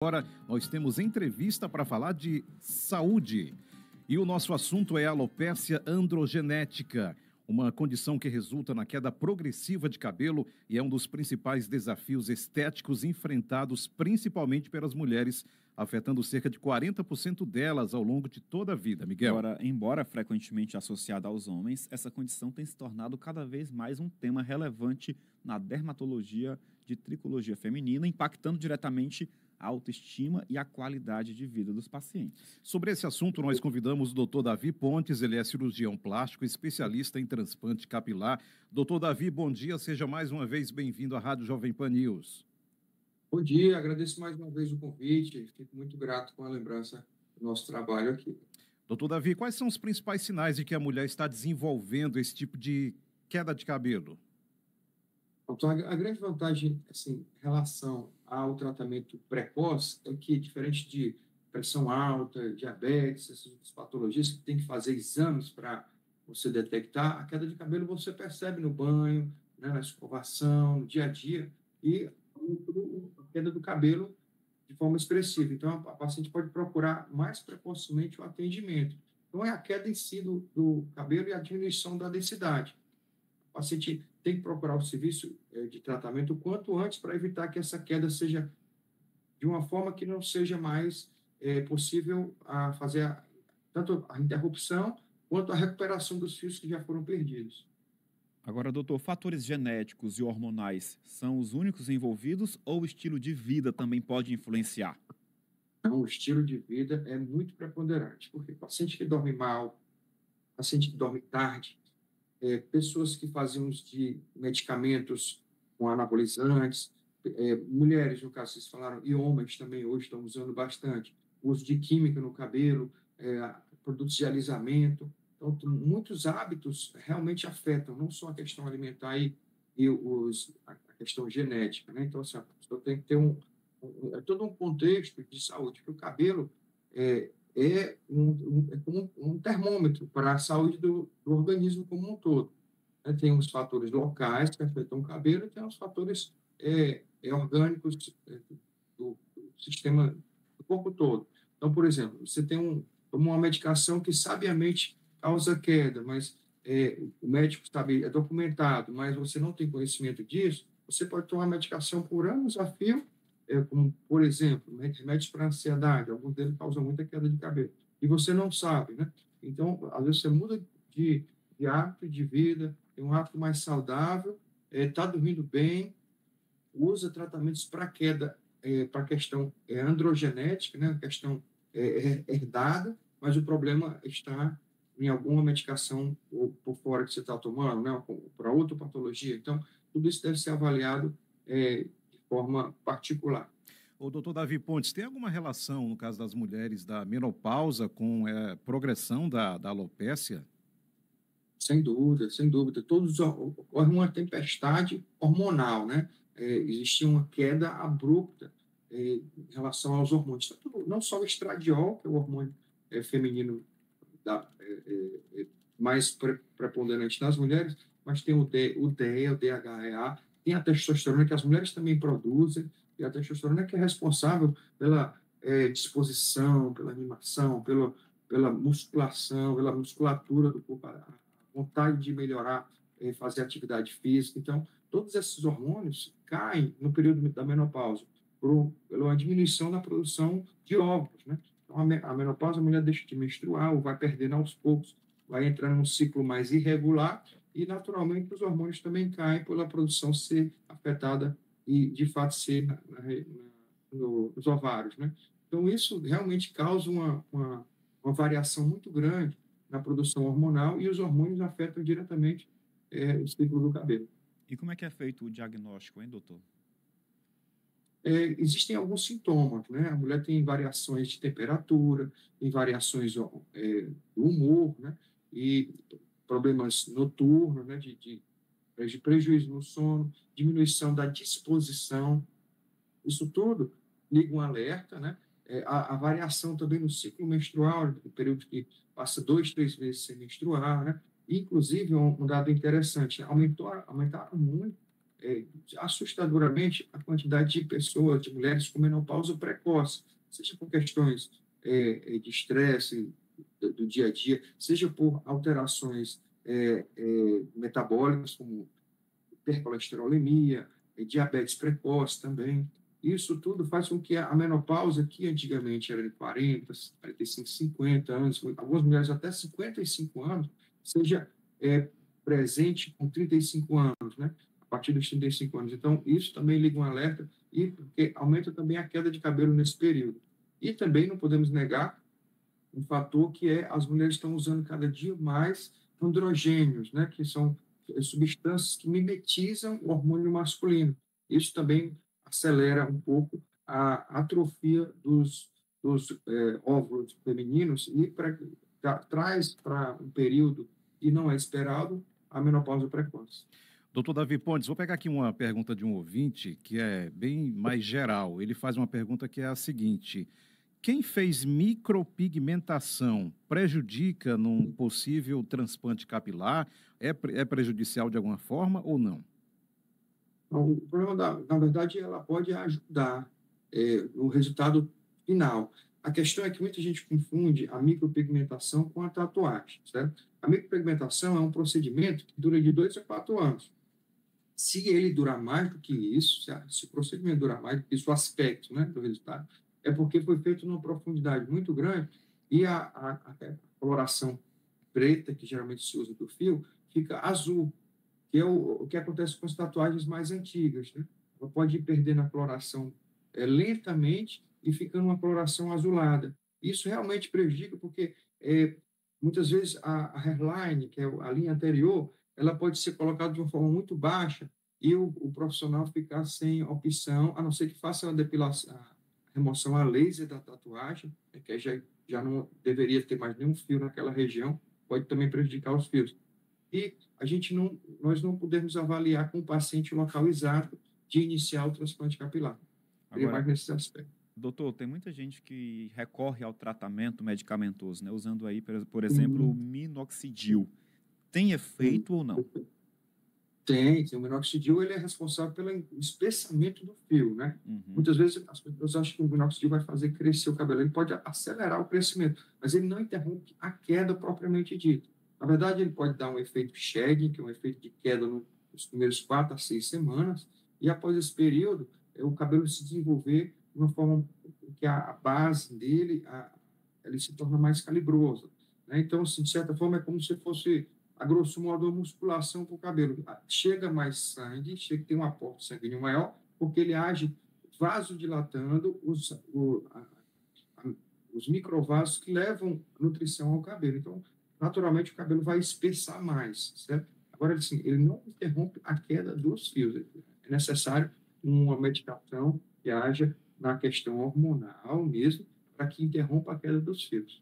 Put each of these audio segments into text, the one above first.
Agora nós temos entrevista para falar de saúde. E o nosso assunto é a alopécia androgenética, uma condição que resulta na queda progressiva de cabelo e é um dos principais desafios estéticos enfrentados principalmente pelas mulheres, afetando cerca de 40% delas ao longo de toda a vida. Miguel. Embora frequentemente associada aos homens, essa condição tem se tornado cada vez mais um tema relevante na dermatologia de tricologia feminina, impactando diretamente a autoestima e a qualidade de vida dos pacientes. Sobre esse assunto, nós convidamos o Dr. Davi Pontes, ele é cirurgião plástico, especialista em transplante capilar. Dr. Davi, bom dia, seja mais uma vez bem-vindo à Rádio Jovem Pan News. Bom dia, agradeço mais uma vez o convite, fico muito grato com a lembrança do nosso trabalho aqui. Dr. Davi, quais são os principais sinais de que a mulher está desenvolvendo esse tipo de queda de cabelo? Então, a grande vantagem, assim, em relação ao tratamento precoce é que, diferente de pressão alta, diabetes, essas patologias que tem que fazer exames para você detectar, a queda de cabelo você percebe no banho, né, na escovação, no dia a dia, e a queda do cabelo de forma expressiva. Então, a paciente pode procurar mais precocemente o atendimento. Então, é a queda em si do cabelo e a diminuição da densidade. O paciente tem que procurar o serviço de tratamento o quanto antes para evitar que essa queda seja de uma forma que não seja mais possível fazer tanto a interrupção quanto a recuperação dos fios que já foram perdidos. Agora, doutor, fatores genéticos e hormonais são os únicos envolvidos ou o estilo de vida também pode influenciar? Então, o estilo de vida é muito preponderante, porque paciente que dorme mal, paciente que dorme tarde, pessoas que fazem uso de medicamentos com anabolizantes, mulheres, no caso, vocês falaram, e homens também hoje estão usando bastante, uso de química no cabelo, produtos de alisamento. Então, muitos hábitos realmente afetam, não só a questão alimentar e a questão genética, né? Então, assim, a pessoa tem que ter todo um contexto de saúde, porque o cabelo é como um termômetro para a saúde do organismo como um todo. Tem os fatores locais que afetam o cabelo e tem os fatores orgânicos do sistema do corpo todo. Então, por exemplo, você toma uma medicação que sabiamente causa queda, mas o médico sabe, é documentado, mas você não tem conhecimento disso, você pode tomar medicação por anos a fio, como, por exemplo, remédios para ansiedade, alguns deles causam muita queda de cabelo, e você não sabe, né? Então, às vezes você muda de hábito de vida, tem um hábito mais saudável, está dormindo bem, usa tratamentos para queda, para a questão androgenética, né? A questão herdada, mas o problema está em alguma medicação ou por fora que você está tomando, né? Para outra patologia. Então, tudo isso deve ser avaliado de forma particular. O doutor Davi Pontes, tem alguma relação, no caso das mulheres, da menopausa com a progressão da alopécia? Sem dúvida, sem dúvida. Ocorre uma tempestade hormonal, né? Existe uma queda abrupta em relação aos hormônios. Não só o estradiol, que é o hormônio feminino mais preponderante nas mulheres, mas tem o DEA, o DHEA, tem a testosterona, que as mulheres também produzem, e a testosterona que é responsável pela disposição, pela animação, pela musculação, pela musculatura do corpo, a vontade de melhorar, fazer atividade física. Então, todos esses hormônios caem no período da menopausa, pela diminuição da produção de óvulos, né? Então, a menopausa, a mulher deixa de menstruar, ou vai perdendo aos poucos, vai entrando num ciclo mais irregular, e, naturalmente, os hormônios também caem pela produção ser afetada e, de fato, ser nos ovários, né? Então, isso realmente causa uma variação muito grande na produção hormonal, e os hormônios afetam diretamente o ciclo do cabelo. E como é que é feito o diagnóstico, hein, doutor? Existem alguns sintomas, né? A mulher tem variações de temperatura, tem variações do humor, né? E problemas noturnos, né? De prejuízo no sono, diminuição da disposição. Isso tudo liga um alerta, né? A variação também no ciclo menstrual, no período que passa 2, 3 meses sem menstruar, né? Inclusive, um dado interessante, aumentaram muito assustadoramente a quantidade de pessoas, de mulheres com menopausa precoce, seja por questões de estresse do dia a dia, seja por alterações metabólicas, como hipercolesterolemia, diabetes precoce também. Isso tudo faz com que a menopausa, que antigamente era de 40, 45, 50 anos, algumas mulheres até 55 anos, seja presente com 35 anos, né? A partir dos 35 anos. Então, isso também liga um alerta, e porque aumenta também a queda de cabelo nesse período. E também não podemos negar um fator que as mulheres estão usando cada dia mais androgênios, né? Que são substâncias que mimetizam o hormônio masculino. Isso também acelera um pouco a atrofia dos óvulos femininos e traz para um período que não é esperado a menopausa precoce. Doutor Davi Pontes, vou pegar aqui uma pergunta de um ouvinte que é bem mais geral. Ele faz uma pergunta que é a seguinte: quem fez micropigmentação prejudica num possível transplante capilar? É prejudicial de alguma forma ou não? Então, o problema, na verdade, ela pode ajudar no resultado final. A questão é que muita gente confunde a micropigmentação com a tatuagem, certo? A micropigmentação é um procedimento que dura de 2 a 4 anos. Se ele durar mais do que isso, se o procedimento durar mais do que isso, o aspecto, né, do resultado, é porque foi feito numa profundidade muito grande e a coloração preta, que geralmente se usa do fio, fica azul, que é o que acontece com as tatuagens mais antigas, né? Ela pode ir perdendo a coloração lentamente e ficando uma coloração azulada. Isso realmente prejudica porque muitas vezes a hairline, que é a linha anterior, ela pode ser colocada de uma forma muito baixa e o profissional ficar sem opção, a não ser que faça a depilação, a remoção a laser da tatuagem, que já não deveria ter mais nenhum fio naquela região, pode também prejudicar os fios. E nós não podemos avaliar com o paciente o local exato de iniciar o transplante capilar. Seria mais nesse aspecto. Doutor, tem muita gente que recorre ao tratamento medicamentoso, né? Usando aí, por exemplo, o minoxidil. Tem efeito ou não? Tem. O minoxidil, ele é responsável pelo espessamento do fio, né? Muitas vezes as pessoas acham que o minoxidil vai fazer crescer o cabelo. Ele pode acelerar o crescimento, mas ele não interrompe a queda propriamente dita. Na verdade, ele pode dar um efeito shedding, que é um efeito de queda nos primeiros 4 a 6 semanas, e após esse período, o cabelo se desenvolver de uma forma que a base dele ele se torna mais calibroso, né? Então, assim, de certa forma, é como se fosse, a grosso modo, uma musculação para o cabelo. Chega mais sangue, tem um aporte sanguíneo maior, porque ele age vasodilatando os microvasos que levam nutrição ao cabelo. Então, naturalmente, o cabelo vai espessar mais, certo? Agora, assim, ele não interrompe a queda dos fios. É necessário uma medicação que haja na questão hormonal mesmo, para que interrompa a queda dos fios.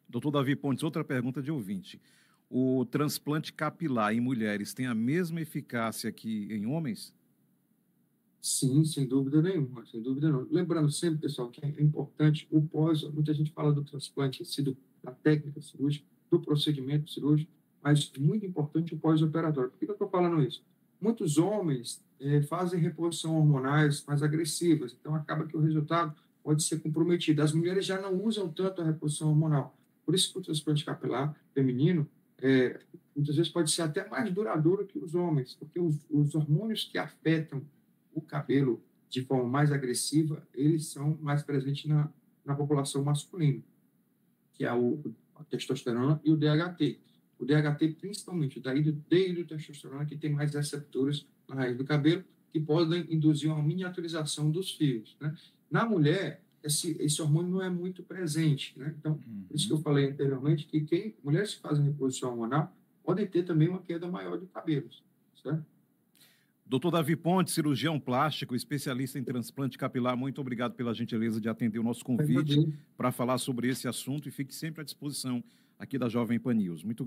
Doutor Davi Pontes, outra pergunta de ouvinte. O transplante capilar em mulheres tem a mesma eficácia que em homens? Sim, sem dúvida nenhuma, sem dúvida nenhuma. Lembrando sempre, pessoal, que é importante o pós, muita gente fala do transplante, da técnica cirúrgica, do procedimento cirúrgico, mas muito importante o pós-operatório. Por que eu estou falando isso? Muitos homens fazem reposição hormonais mais agressivas, então acaba que o resultado pode ser comprometido. As mulheres já não usam tanto a reposição hormonal. Por isso que o transplante capilar feminino muitas vezes pode ser até mais duradouro que os homens, porque os hormônios que afetam o cabelo de forma mais agressiva, eles são mais presentes na população masculina, que é a testosterona e o DHT. O DHT, principalmente, o dihidrotestosterona, que tem mais receptores na raiz do cabelo, que podem induzir uma miniaturização dos fios, né? Na mulher, esse hormônio não é muito presente, né? Então, por isso que eu falei anteriormente que mulheres que fazem reposição hormonal podem ter também uma queda maior de cabelos, certo? Doutor Davi Pontes, cirurgião plástico, especialista em transplante capilar, muito obrigado pela gentileza de atender o nosso convite para falar sobre esse assunto e fique sempre à disposição aqui da Jovem Pan News. Muito